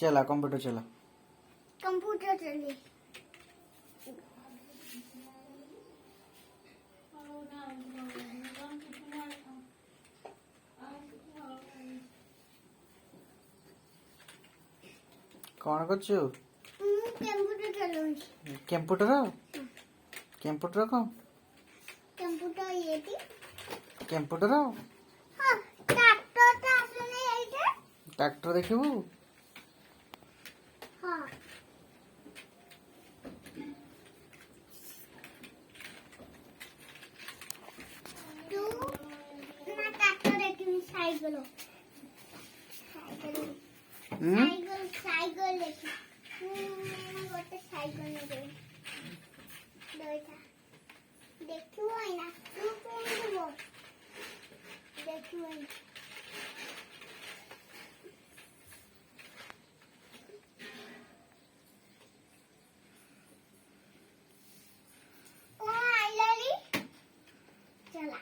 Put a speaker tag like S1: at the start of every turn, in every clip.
S1: चला कंप्यूटर चला।
S2: कंप्यूटर चले।
S1: कौन करछु?
S2: कंप्यूटर चलो।
S1: कंप्यूटर कंप्यूटर को
S2: कंप्यूटर ये थी।
S1: कंप्यूटर
S2: हाँ, ट्रैक्टर ता असले यही थे।
S1: ट्रैक्टर देखिबू।
S2: हाँ। तू ना ट्रैक्टर देखी साइकिल साइकिल साइकिल साइकिल देखी। मैंने गोटे साइकिल में गई। दोईटा देखू है ना तू कौन वो देखू है कौन आई लाली चला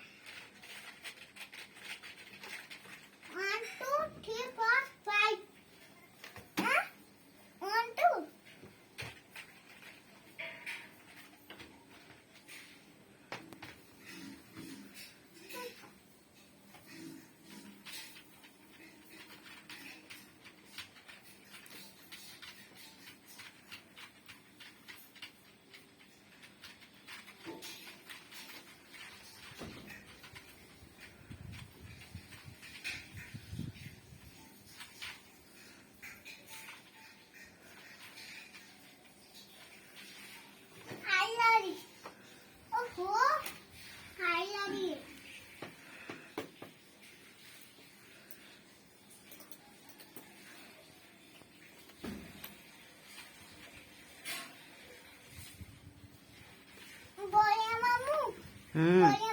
S2: 1 2 3 4 5 हाँ 1 2 आई लाली ओहो आई लाली बोलिए मामू बोलिए